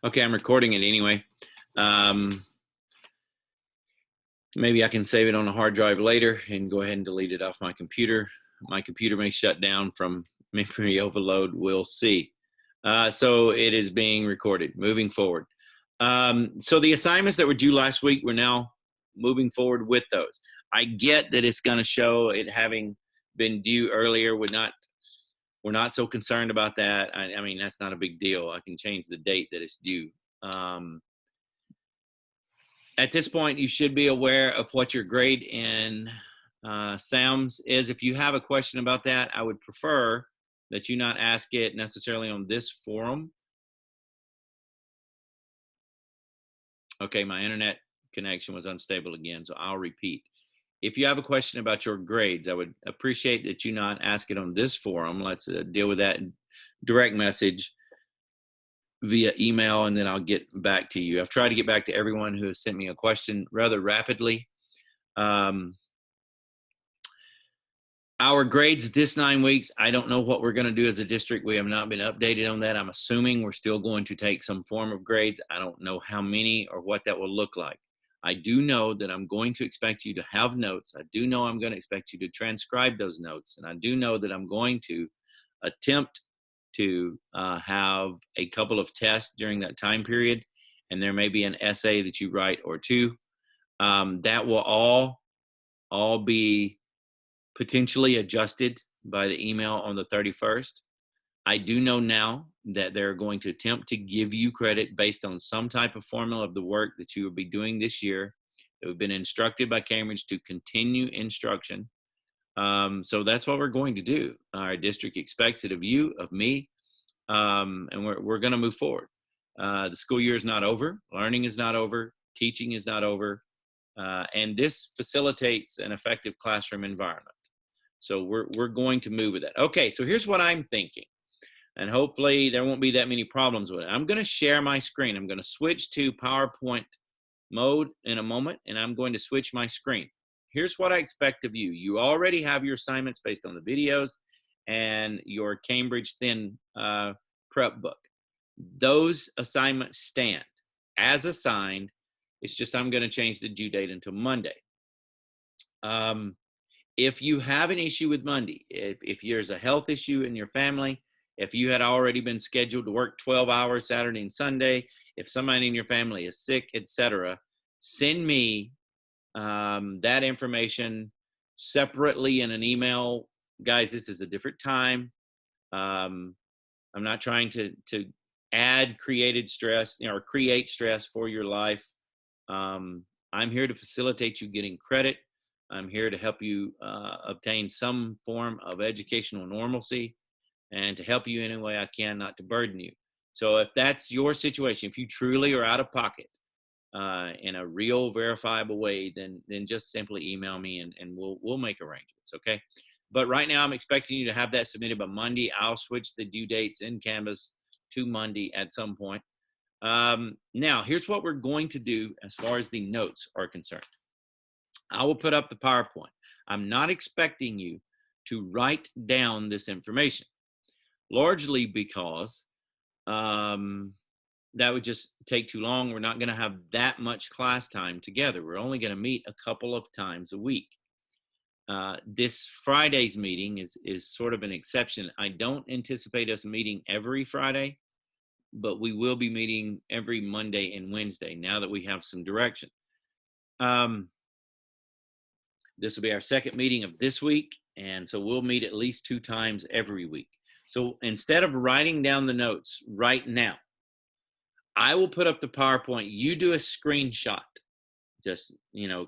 Okay, I'm recording it anyway. Maybe I can save it on a hard drive later and go ahead and delete it off my computer. My computer may shut down from memory overload. We'll see. So it is being recorded. Moving forward. So the assignments that were due last week, we're now moving forward with those. I get that it's going to show it having been due earlier. We're not so concerned about that. I mean, that's not a big deal. I can change the date that it's due. At this point, you should be aware of what your grade in SAMS is. If you have a question about that, I would prefer that you not ask it necessarily on this forum. Okay, my internet connection was unstable again, so I'll repeat. If you have a question about your grades, I would appreciate that you not ask it on this forum. Let's deal with that in direct message via email, and then I'll get back to you. I've tried to get back to everyone who has sent me a question rather rapidly. Our grades this 9 weeks, I don't know what we're going to do as a district. We have not been updated on that. I'm assuming we're still going to take some form of grades. I don't know how many or what that will look like. I do know that I'm going to expect you to have notes. I do know I'm going to expect you to transcribe those notes. And I do know that I'm going to attempt to have a couple of tests during that time period. And there may be an essay that you write or two. That will all be potentially adjusted by the email on the 31st. I do know now that they're going to attempt to give you credit based on some type of formula of the work that you will be doing this year. That we've been instructed by Cambridge to continue instruction. So that's what we're going to do. Our district expects it of you, of me, and we're going to move forward. The school year is not over. Learning is not over. Teaching is not over. And this facilitates an effective classroom environment. So we're going to move with that. Okay, so here's what I'm thinking. And hopefully there won't be that many problems with it. I'm going to share my screen. I'm going to switch to PowerPoint mode in a moment, and I'm going to switch my screen. Here's what I expect of you. You already have your assignments based on the videos and your Cambridge Thin prep book. Those assignments stand as assigned. It's just I'm going to change the due date until Monday. If you have an issue with Monday, if there's a health issue in your family, if you had already been scheduled to work 12 hours Saturday and Sunday, if somebody in your family is sick, etc., send me that information separately in an email. Guys, this is a different time. I'm not trying to add created stress, or create stress for your life. I'm here to facilitate you getting credit. I'm here to help you obtain some form of educational normalcy and to help you any way I can, not to burden you. So if that's your situation, if you truly are out of pocket in a real verifiable way, then just simply email me and we'll make arrangements, okay? But right now I'm expecting you to have that submitted by Monday. I'll switch the due dates in Canvas to Monday at some point. Now, here's what we're going to do as far as the notes are concerned. I will put up the PowerPoint. I'm not expecting you to write down this information, largely because that would just take too long. We're not going to have that much class time together. We're only going to meet a couple of times a week. This Friday's meeting is sort of an exception. I don't anticipate us meeting every Friday, but we will be meeting every Monday and Wednesday now that we have some direction. This will be our second meeting of this week, and so we'll meet at least 2 times every week. So instead of writing down the notes right now, I will put up the PowerPoint. You do a screenshot. Just,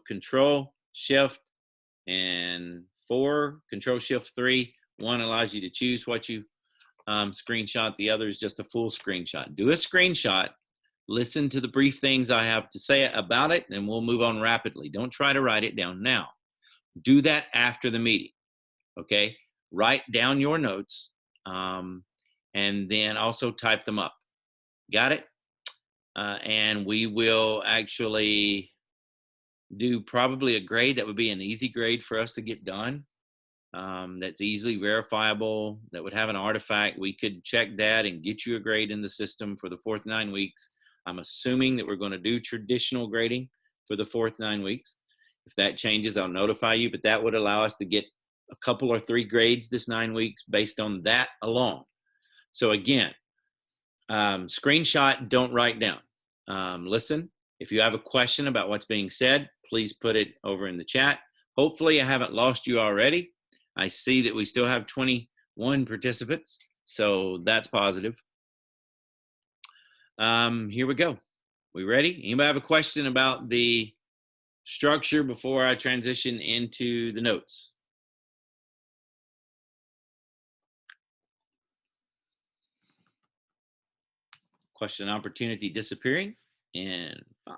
Control Shift and 4, Control Shift 3. One allows you to choose what you screenshot. The other is just a full screenshot. Do a screenshot. Listen to the brief things I have to say about it, and we'll move on rapidly. Don't try to write it down now. Do that after the meeting, okay? Write down your notes and then also type them up. Got it? And we will actually do probably a grade that would be an easy grade for us to get done. That's easily verifiable, that would have an artifact. We could check that and get you a grade in the system for the 4th 9 weeks. I'm assuming that we're going to do traditional grading for the fourth 9 weeks. If that changes, I'll notify you, but that would allow us to get a couple or 3 grades this 9 weeks based on that alone. So again, screenshot, don't write down. Listen, if you have a question about what's being said, please put it over in the chat. Hopefully I haven't lost you already. I see that we still have 21 participants, so that's positive. Here we go. We ready? Anybody have a question about the structure before I transition into the notes? Question opportunity disappearing in 5.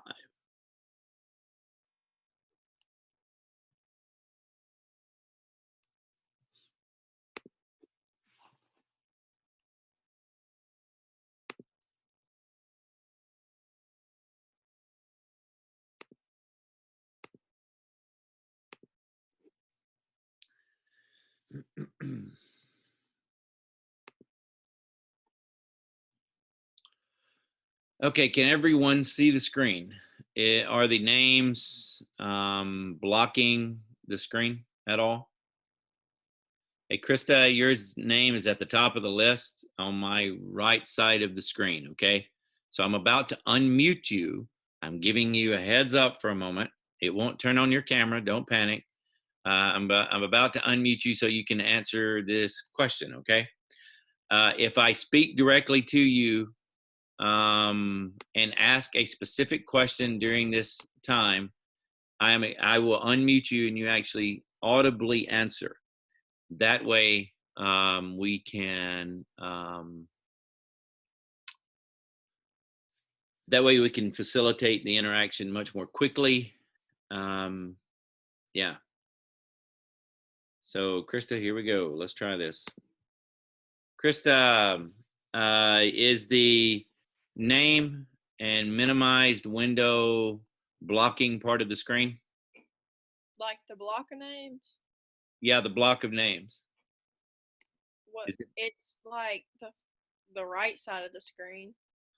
Okay, can everyone see the screen? Are the names blocking the screen at all? Hey, Krista, your name is at the top of the list on my right side of the screen, okay? So I'm about to unmute you. I'm giving you a heads up for a moment. It won't turn on your camera, don't panic. I'm about to unmute you so you can answer this question, okay? If I speak directly to you and ask a specific question during this time, I will unmute you and you actually audibly answer. That way we can facilitate the interaction much more quickly. Yeah. So Krista, here we go. Let's try this. Krista, is the name and minimized window blocking part of the screen? Like the block of names? Yeah, the block of names. What? It's like the right side of the screen.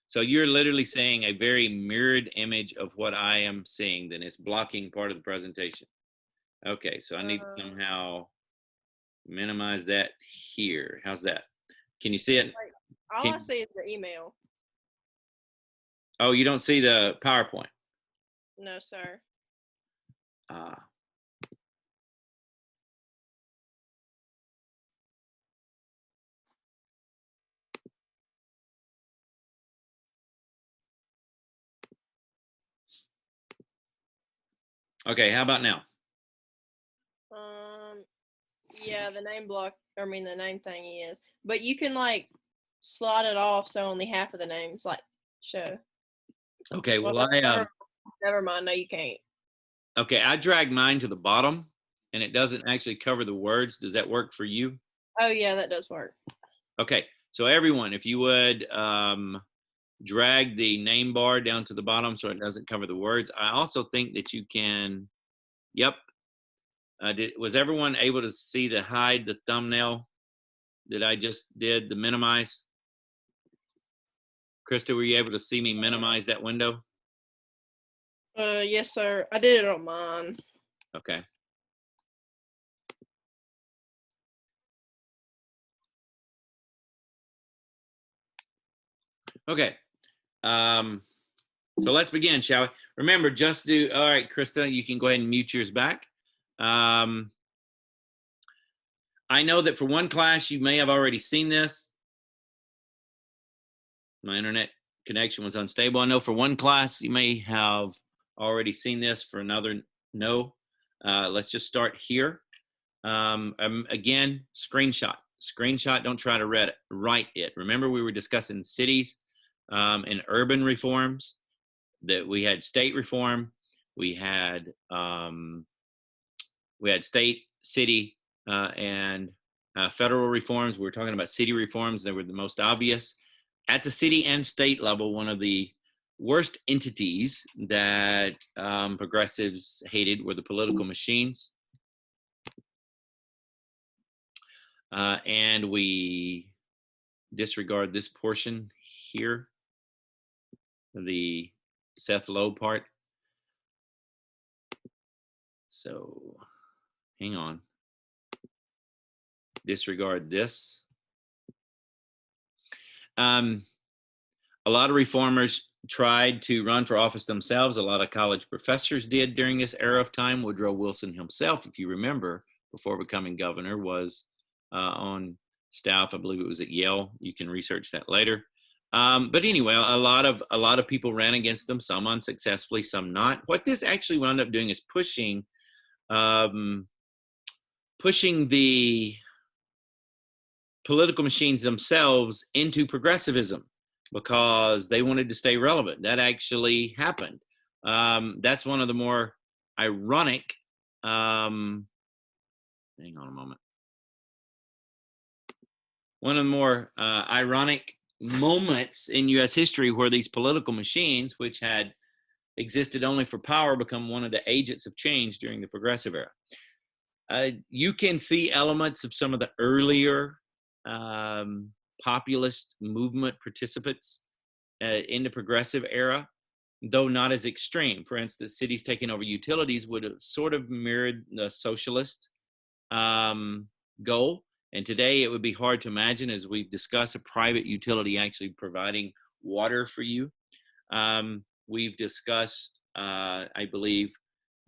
So you're literally saying a very mirrored image of what I am seeing, then it's blocking part of the presentation. Okay, so I need to somehow minimize that here. How's that? Can you see it? All I see is the email. Oh, you don't see the PowerPoint? No, sir. Okay, how about now? Yeah, the name block, I mean the name thing is, but you can like slide it off so only half of the names like show. Okay, well never mind, no you can't. Okay, I dragged mine to the bottom and it doesn't actually cover the words. Does that work for you? Oh yeah, that does work. Okay, so everyone, if you would drag the name bar down to the bottom so it doesn't cover the words. I also think that you can, yep. Was everyone able to see the hide the thumbnail that I just did, the minimize? Krista, were you able to see me minimize that window? Yes, sir. I did it on mine. Okay. Okay. So let's begin, shall we? Remember, just do, all right, Krista, you can go ahead and mute yours back. I know that for one class, you may have already seen this. My internet connection was unstable. I know for one class, you may have already seen this. For another, no. Let's just start here. Again, screenshot. Screenshot, don't try to write it. Remember, we were discussing cities and urban reforms, that we had state reform, we had state, city, and federal reforms. We were talking about city reforms. They were the most obvious. At the city and state level, one of the worst entities that progressives hated were the political machines. And we disregard this portion here. the Seth Low part. So hang on. Disregard this. A lot of reformers tried to run for office themselves. A lot of college professors did during this era of time. Woodrow Wilson himself, if you remember, before becoming governor, was on staff. I believe it was at Yale. You can research that later. But anyway, a lot of people ran against them, some unsuccessfully, some not. What this actually wound up doing is pushing the political machines themselves into progressivism because they wanted to stay relevant. That actually happened. That's one of the more ironic, hang on a moment. One of the more ironic moments in US history where these political machines, which had existed only for power, become one of the agents of change during the progressive era. You can see elements of some of the earlier populist movement participants in the progressive era, though not as extreme. For instance, cities taking over utilities would have sort of mirrored the socialist goal. And today it would be hard to imagine, as we've discussed, a private utility actually providing water for you. We've discussed, I believe,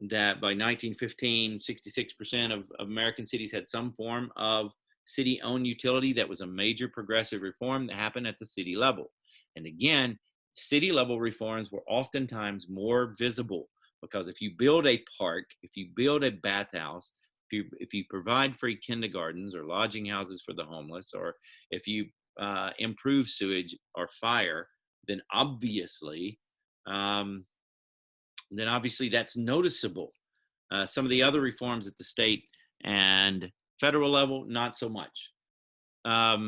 that by 1915, 66% of American cities had some form of city-owned utility. That was a major progressive reform that happened at the city level. And again, city-level reforms were oftentimes more visible because if you build a park, if you build a bathhouse, if you provide free kindergartens or lodging houses for the homeless, or if you improve sewage or fire, then obviously that's noticeable. Some of the other reforms at the state and federal level, not so much. At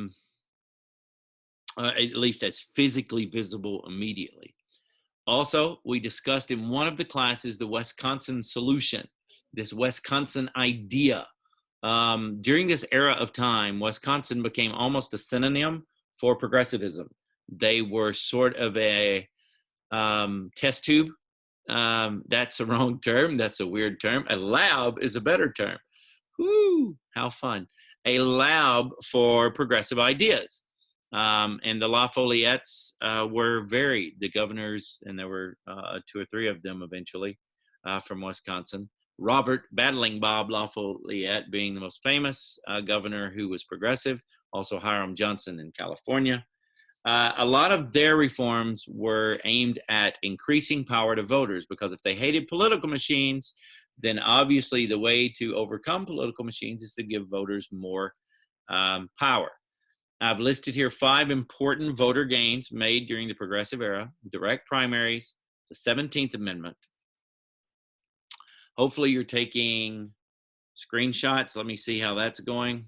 least as physically visible immediately. Also, we discussed in one of the classes the Wisconsin solution, this Wisconsin idea. During this era of time, Wisconsin became almost a synonym for progressivism. They were sort of a test tube. That's a wrong term. That's a weird term. A lab is a better term. Woo, how fun. A lab for progressive ideas. And the Lafollettes were varied, the governors, and there were 2 or 3 of them eventually from Wisconsin. Robert Battling Bob LaFollette being the most famous governor who was progressive, also Hiram Johnson in California. A lot of their reforms were aimed at increasing power to voters because if they hated political machines, then obviously the way to overcome political machines is to give voters more power. I've listed here 5 important voter gains made during the progressive era: direct primaries, the 17th Amendment. Hopefully you're taking screenshots. Let me see how that's going.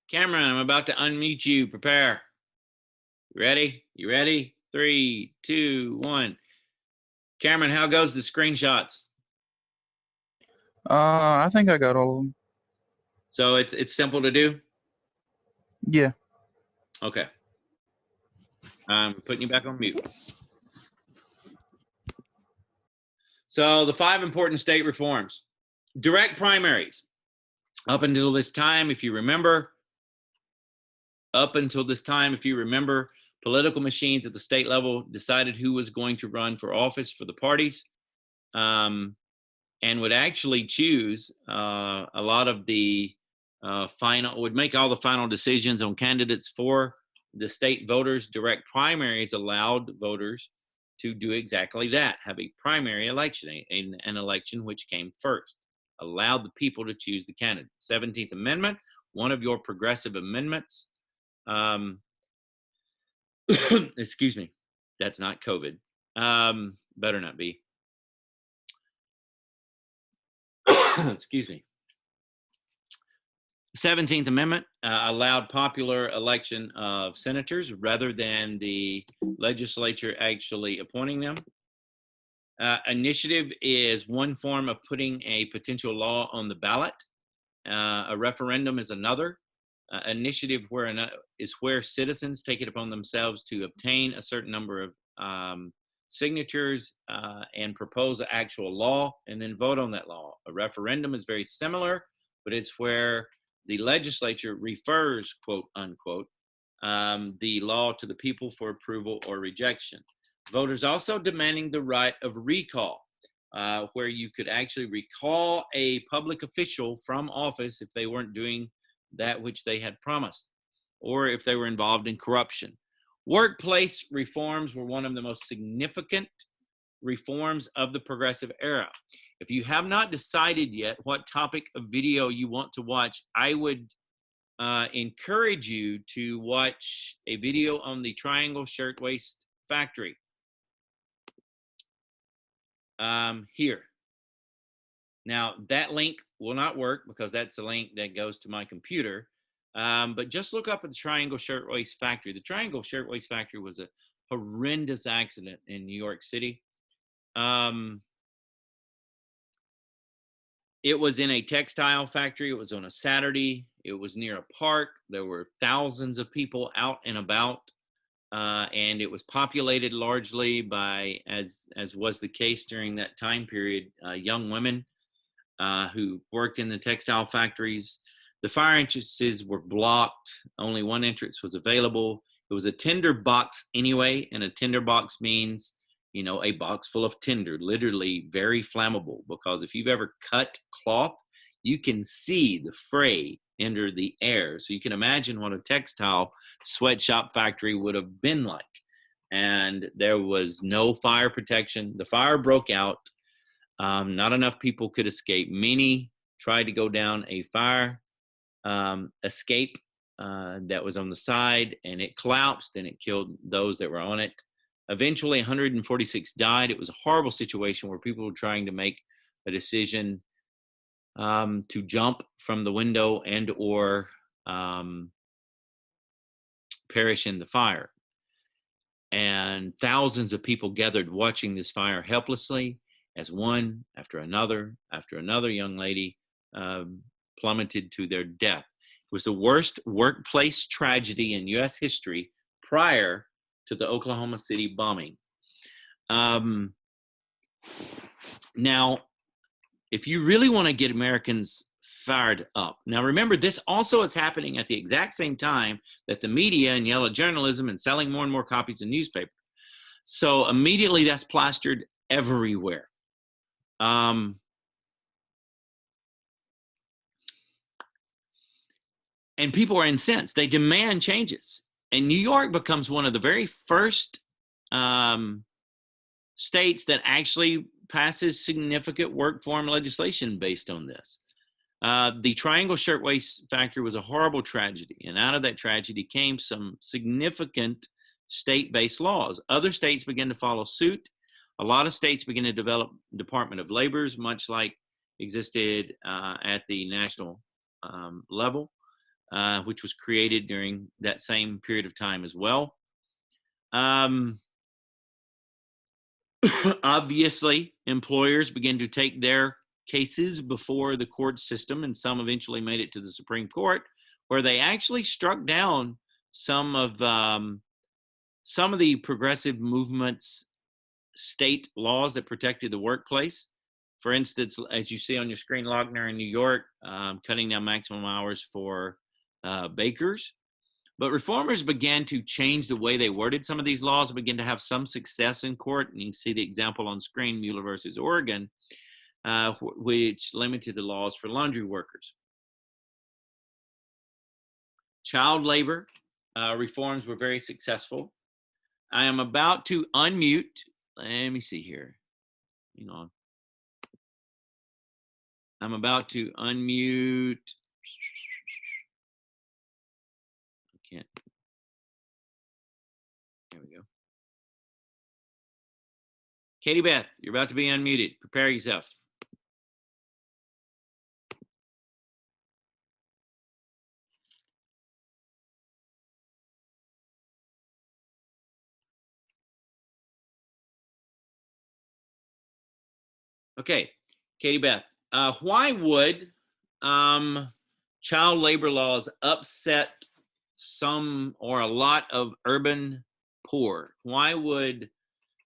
Cameron, I'm about to unmute you. Prepare. You ready? You ready? 3, 2, 1. Cameron, how goes the screenshots? I think I got all of them. So it's simple to do? Yeah. Okay. I'm putting you back on mute. So the 5 important state reforms. Direct primaries. Up until this time, if you remember, political machines at the state level decided who was going to run for office for the parties, and would actually choose a lot of the would make all the final decisions on candidates for the state voters. Direct primaries allowed voters to do exactly that, have a primary election, an election which came first, allowed the people to choose the candidate. 17th Amendment, one of your progressive amendments. Excuse me, that's not COVID. Better not be. Excuse me. 17th Amendment allowed popular election of senators rather than the legislature actually appointing them. Initiative is one form of putting a potential law on the ballot. A referendum is another. Initiative is where citizens take it upon themselves to obtain a certain number of signatures and propose an actual law and then vote on that law. A referendum is very similar, but it's where the legislature refers, quote unquote, the law to the people for approval or rejection. Voters also demanding the right of recall, where you could actually recall a public official from office if they weren't doing that which they had promised, or if they were involved in corruption. Workplace reforms were one of the most significant reforms of the progressive era. If you have not decided yet what topic of video you want to watch, I would encourage you to watch a video on the Triangle Shirtwaist Factory. Here. Now, that link will not work because that's a link that goes to my computer. But just look up at the Triangle Shirtwaist Factory. The Triangle Shirtwaist Factory was a horrendous accident in New York City. It was in a textile factory. It was on a Saturday. It was near a park. There were thousands of people out and about. And it was populated largely by, as was the case during that time period, young women who worked in the textile factories. The fire entrances were blocked. Only one entrance was available. It was a tinder box anyway, and a tinder box means, you know, a box full of tinder, literally very flammable, because if you've ever cut cloth, you can see the fray enter the air. So you can imagine what a textile sweatshop factory would have been like. And there was no fire protection. The fire broke out. Not enough people could escape. Many tried to go down a fire escape that was on the side, and it collapsed and it killed those that were on it. Eventually, 146 died. It was a horrible situation where people were trying to make a decision to jump from the window and or perish in the fire. And thousands of people gathered watching this fire helplessly as one after another young lady plummeted to their death. It was the worst workplace tragedy in U.S. history prior to the Oklahoma City bombing. Now, if you really want to get Americans fired up, now remember, this also is happening at the exact same time that the media and yellow journalism and selling more and more copies of newspaper. So immediately that's plastered everywhere. And people are incensed. They demand changes. And New York becomes one of the very first states that actually passes significant work form legislation based on this. The Triangle Shirtwaist Factory was a horrible tragedy. And out of that tragedy came some significant state-based laws. Other states began to follow suit. A lot of states began to develop Department of Labors, much like existed at the national level. Which was created during that same period of time as well. Obviously, employers began to take their cases before the court system, and some eventually made it to the Supreme Court, where they actually struck down some of the progressive movements' state laws that protected the workplace. For instance, as you see on your screen, Lochner in New York, cutting down maximum hours for bakers. But reformers began to change the way they worded some of these laws, began to have some success in court. And you can see the example on screen, Mueller versus Oregon, which limited the laws for laundry workers. Child labor reforms were very successful. I am about to unmute. Let me see here. Hang on. I'm about to unmute. Can't. There we go. Katie Beth, you're about to be unmuted. Prepare yourself. Okay, Katie Beth, why would child labor laws upset some or a lot of urban poor? Why would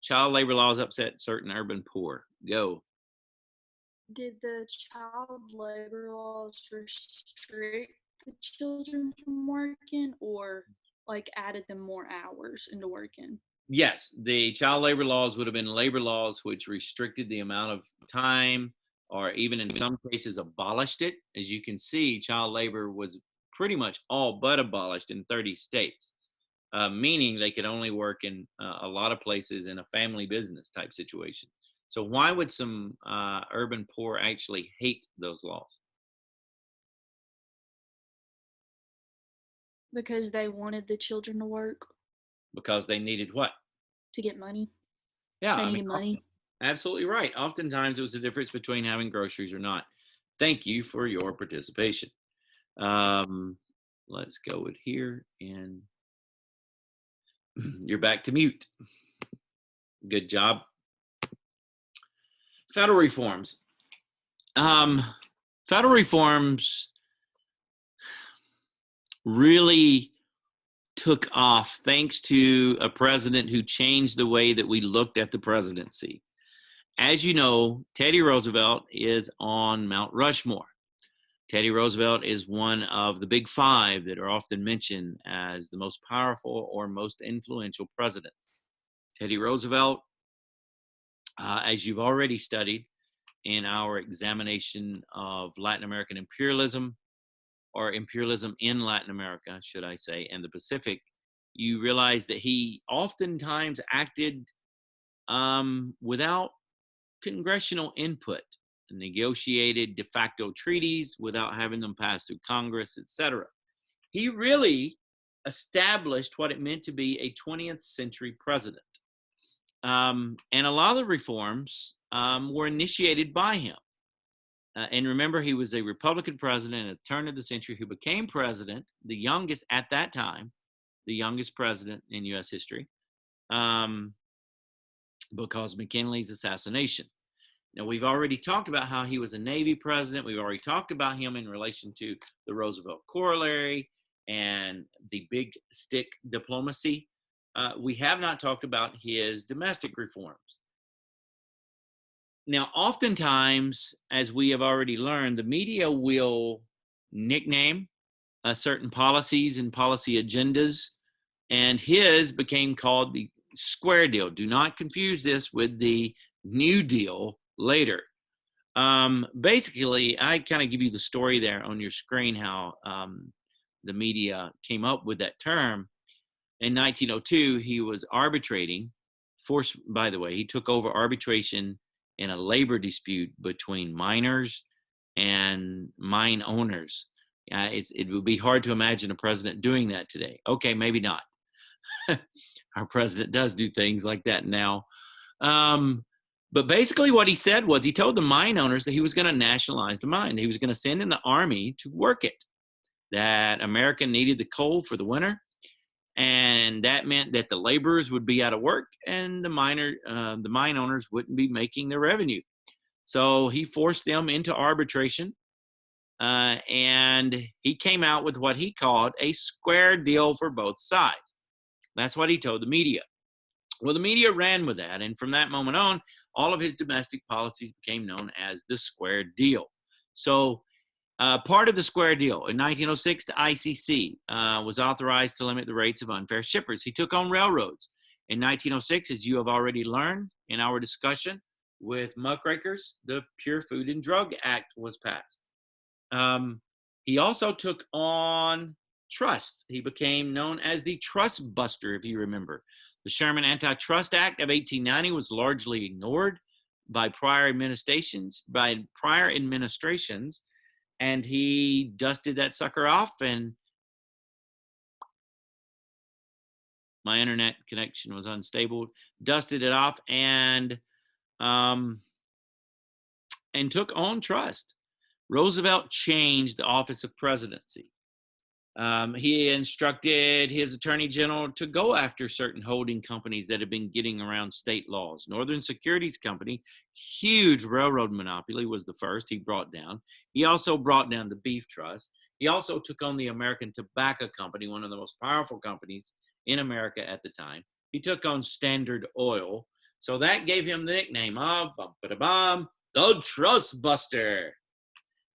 child labor laws upset certain urban poor? Go. Did the child labor laws restrict the children from working or like added them more hours into working? Yes, the child labor laws would have been labor laws which restricted the amount of time or even in some cases abolished it. As you can see, child labor was pretty much all but abolished in 30 states, meaning they could only work in a lot of places in a family business type situation. So, why would some urban poor actually hate those laws? Because they wanted the children to work Because they needed what? to get money. Yeah, They I mean, needed money. absolutely right. Oftentimes, it was the difference between having groceries or not. Thank you for your participation. Um, let's go with here, and you're back to mute. Good job. Federal reforms. Federal reforms really took off thanks to a president who changed the way that we looked at the presidency. As you know, Teddy Roosevelt is on Mount Rushmore. Teddy Roosevelt is one of the big five that are often mentioned as the most powerful or most influential presidents. Teddy Roosevelt, as you've already studied in our examination of Latin American imperialism, or imperialism in Latin America, should I say, and the Pacific, you realize that he oftentimes acted without congressional input, negotiated de facto treaties without having them pass through Congress, etc. He really established what it meant to be a 20th century president. And a lot of the reforms were initiated by him. And remember, he was a Republican president at the turn of the century who became president, the youngest at that time, the youngest president in U.S. history, because McKinley's assassination. Now, we've already talked about how he was a Navy president. We've already talked about him in relation to the Roosevelt Corollary and the big stick diplomacy. We have not talked about his domestic reforms. Now, oftentimes, as we have already learned, the media will nickname certain policies and policy agendas, and his became called the Square Deal. Do not confuse this with the New Deal later. Basically, I kind of give you the story there on your screen, how the media came up with that term. In 1902, he was arbitrating. By the way, he took over arbitration in a labor dispute between miners and mine owners. It would be hard to imagine a president doing that today. Okay, maybe not. Our president does do things like that now. But basically what he said was he told the mine owners that he was going to nationalize the mine. He was going to send in the army to work it, that America needed the coal for the winter. And that meant that the laborers would be out of work and the mine owners wouldn't be making their revenue. So he forced them into arbitration, and he came out with what he called a square deal for both sides. That's what he told the media. Well, the media ran with that, and from that moment on, all of his domestic policies became known as the Square Deal. So part of the Square Deal, in 1906, the ICC was authorized to limit the rates of unfair shippers. He took on railroads. In 1906, as you have already learned in our discussion with muckrakers, the Pure Food and Drug Act was passed. He also took on trust. He became known as the Trust Buster, if you remember. The Sherman Antitrust Act of 1890 was largely ignored by prior administrations, and he dusted that sucker off, and my internet connection was unstable, dusted it off, and took on trust. Roosevelt changed the office of presidency. He instructed his attorney general to go after certain holding companies that had been getting around state laws. Northern Securities Company, huge railroad monopoly, was the first he brought down. He also brought down the Beef Trust. He also took on the American Tobacco Company, one of the most powerful companies in America at the time. He took on Standard Oil. So that gave him the nickname of the Trust Buster.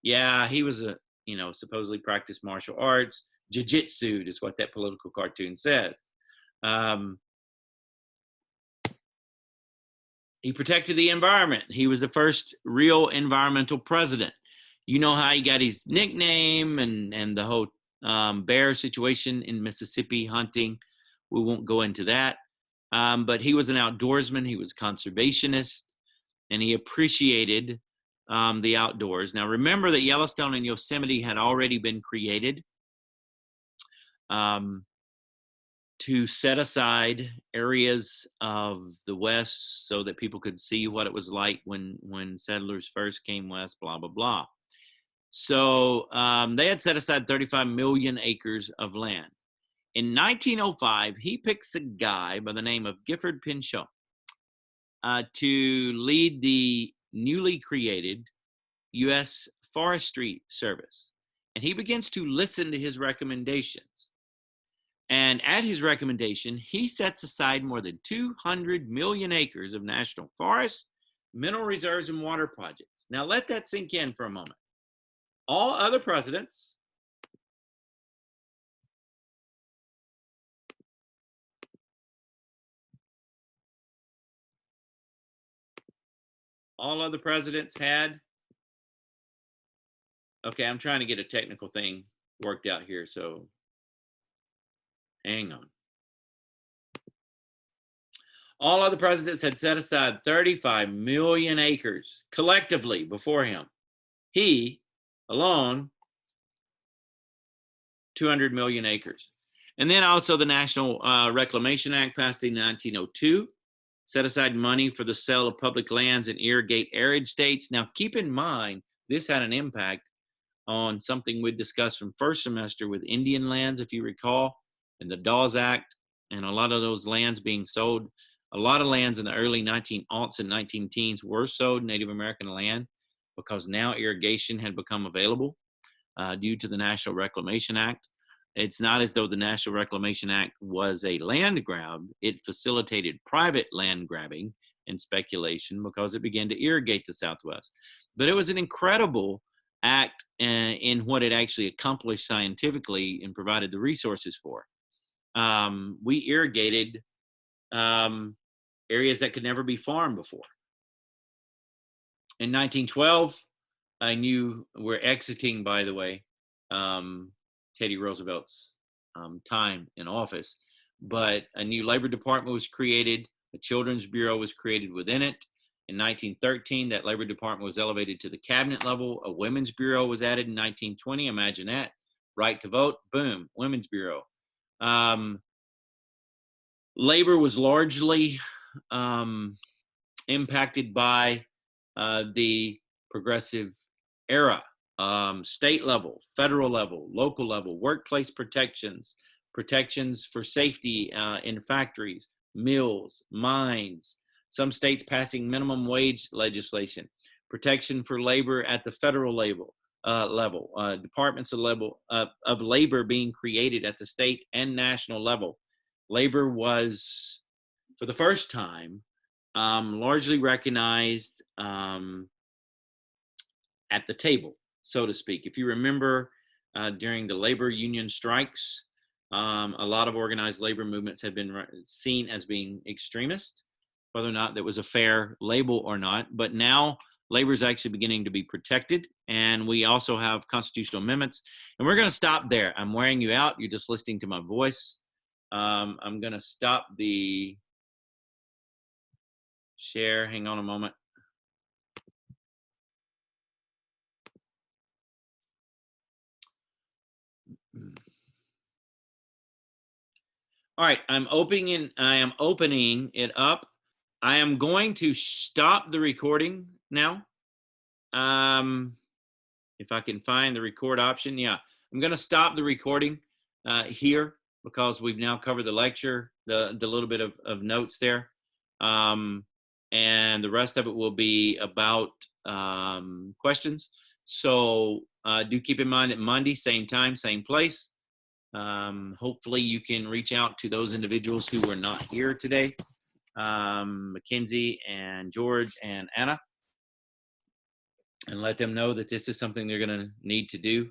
Yeah, he was supposedly practiced martial arts. Jiu-jitsu is what that political cartoon says. He protected the environment. He was the first real environmental president. You know how he got his nickname and the whole bear situation in Mississippi hunting. We won't go into that. But he was an outdoorsman. He was conservationist, and he appreciated the outdoors. Now, remember that Yellowstone and Yosemite had already been created to set aside areas of the West so that people could see what it was like when settlers first came west, blah, blah, blah. So they had set aside 35 million acres of land. In 1905, he picks a guy by the name of Gifford Pinchot to lead the newly created U.S. Forestry Service. And he begins to listen to his recommendations. And at his recommendation, he sets aside more than 200 million acres of national forests, mineral reserves, and water projects. Now let that sink in for a moment. All other presidents had, okay, I'm trying to get a technical thing worked out here, so hang on. All other presidents had set aside 35 million acres collectively before him. He, alone, 200 million acres. And then also the National Reclamation Act passed in 1902, set aside money for the sale of public lands and irrigate arid states. Now, keep in mind, this had an impact on something we discussed from first semester with Indian lands, if you recall, and the Dawes Act, and a lot of those lands being sold. A lot of lands in the early 1900s and 1910s were sold Native American land because now irrigation had become available due to the National Reclamation Act. It's not as though the National Reclamation Act was a land grab. It facilitated private land grabbing and speculation because it began to irrigate the Southwest. But it was an incredible act in what it actually accomplished scientifically and provided the resources for. We irrigated areas that could never be farmed before. In 1912, I knew we're exiting, by the way, Teddy Roosevelt's time in office, but a new labor department was created. A children's bureau was created within it. In 1913, that labor department was elevated to the cabinet level. A women's bureau was added in 1920. Imagine that. Right to vote, boom, women's bureau. Labor was largely impacted by the progressive era. State level, federal level, local level, workplace protections for safety in factories, mills, mines, some states passing minimum wage legislation, protection for labor at the federal level, departments of labor being created at the state and national level. Labor was, for the first time, largely recognized at the table, so to speak. If you remember, during the labor union strikes, a lot of organized labor movements had been seen as being extremist, whether or not that was a fair label or not. But now labor is actually beginning to be protected, and we also have constitutional amendments. And we're going to stop there. I'm wearing you out. You're just listening to my voice. I'm going to stop the share. Hang on a moment. All right, I am opening it up. I am going to stop the recording now. If I can find the record option, yeah. I'm going to stop the recording. here because we've now covered the lecture, the little bit of notes there. And the rest of it will be about questions. So do keep in mind that Monday, same time, same place. Hopefully you can reach out to those individuals who were not here today, Mackenzie and George and Anna, and let them know that this is something they're going to need to do.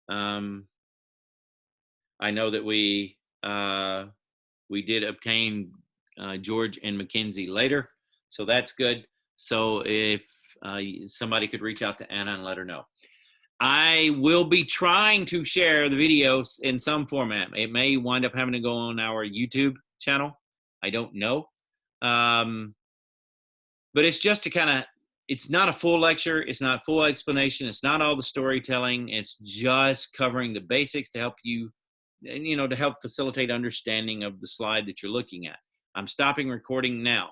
I know that we did obtain George and Mackenzie later, so that's good. So if somebody could reach out to Anna and let her know. I will be trying to share the videos in some format. It may wind up having to go on our YouTube channel. I don't know. But it's just to kind of, it's not a full lecture. It's not full explanation. It's not all the storytelling. It's just covering the basics to help you, to help facilitate understanding of the slide that you're looking at. I'm stopping recording now.